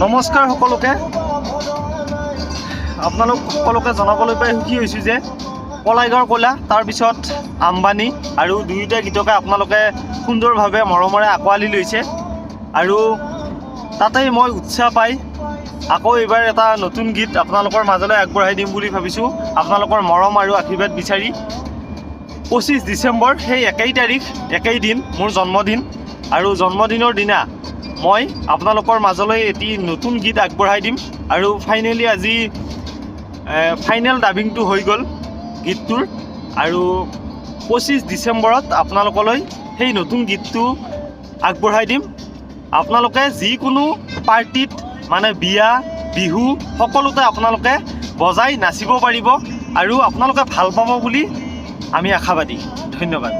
নমস্কাৰ সকলোকে। আপোনালোক সকলোকে জনাবলৈ পাই সুখী হৈছোঁ যে পলাইগাঁৱৰ কলা তাৰপিছত আম্বানী আৰু দুয়োটা গীতকে আপোনালোকে সুন্দৰভাৱে মৰমৰে আঁকোৱালি লৈছে আৰু তাতেই মই উৎসাহ পাই আকৌ এইবাৰ এটা নতুন গীত আপোনালোকৰ মাজলৈ আগবঢ়াই দিম বুলি ভাবিছোঁ। আপোনালোকৰ মৰম আৰু আশীৰ্বাদ বিচাৰি 25 ডিচেম্বৰ সেই একেই দিন মোৰ জন্মদিন আৰু জন্মদিনৰ দিনা মই আপোনালোকৰ মাজলৈ এটি নতুন গীত আগবঢ়াই দিম আৰু ফাইনেলি আজি ফাইনেল ডাবিংটো হৈ গ'ল গীতটোৰ আৰু 25 ডিচেম্বৰত আপোনালোকলৈ সেই নতুন গীতটো আগবঢ়াই দিম। আপোনালোকে যিকোনো পাৰ্টিত মানে বিয়া বিহু সকলোতে আপোনালোকে বজাই নাচিব পাৰিব আৰু আপোনালোকে ভাল পাব বুলি আমি আশাবাদী। ধন্যবাদ।